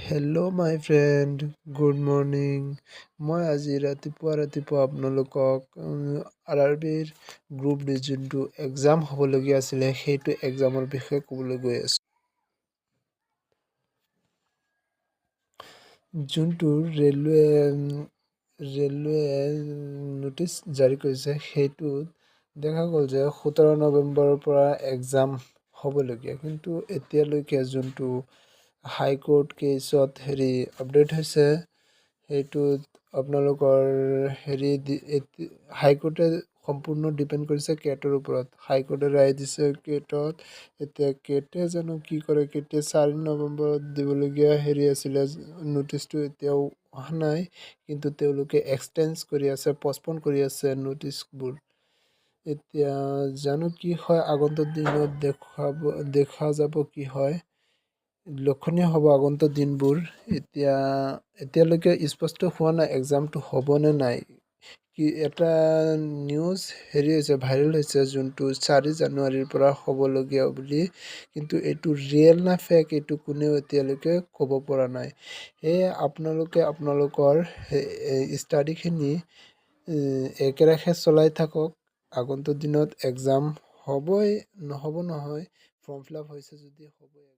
Hello' my friend, good morning. মই আজি ৰাতিপুৱা আপোনালোকক RRBৰ গ্ৰুপ ডি যোনটো এক্সাম হ'বলগীয়া আছিলে সেইটো এক্সামৰ বিষয়ে ক'বলৈ গৈ আছোঁ। যোনটো ৰেলৱে নটিচ জাৰি কৰিছে সেইটোত দেখা গ'ল যে 17 নৱেম্বৰৰ পৰা এক্সাম হ'বলগীয়া, কিন্তু এতিয়ালৈকে যোনটো হাইকোৰ্ট কেছত আপডেট হৈছে সেইটোত আপোনালোকৰ হাইকোৰ্টে সম্পূৰ্ণ ডিপেণ্ড কৰিছে কেটৰ ওপৰত। হাইকোৰ্টে ৰায় দিছে কেটত। এতিয়া কেটে জানো কি কৰে, কেটে 4 নৱেম্বৰত দিবলগীয়া আছিলে নটিচটো এতিয়াও অহা নাই, কিন্তু তেওঁলোকে এক্সটেঞ্চ কৰি আছে, পষ্টপন কৰি আছে নটিচবোৰ। এতিয়া জানো কি হয়, আগন্তুক দিনত দেখা যাব কি হয়। লক্ষণীয় হ'ব আগন্তুক দিনবোৰ। এতিয়ালৈকে স্পষ্ট হোৱা নাই এক্সামটো হ'ব নে নাই। এটা নিউজ হৈছে ভাইৰেল হৈছে, যোনটো 4 জানুৱাৰীৰ পৰা হ'বলগীয়া বুলি, কিন্তু এইটো ৰিয়েল না ফেক এইটো কোনেও এতিয়ালৈকে ক'ব পৰা নাই। সেয়ে আপোনালোকে আপোনালোকৰ ষ্টাডিখিনি একেৰাহে চলাই থাকক। আগন্তুক দিনত এক্সাম হ'বই, নহ'ব নহয়। ফৰ্ম ফিল আপ হৈছে যদি হ'বই।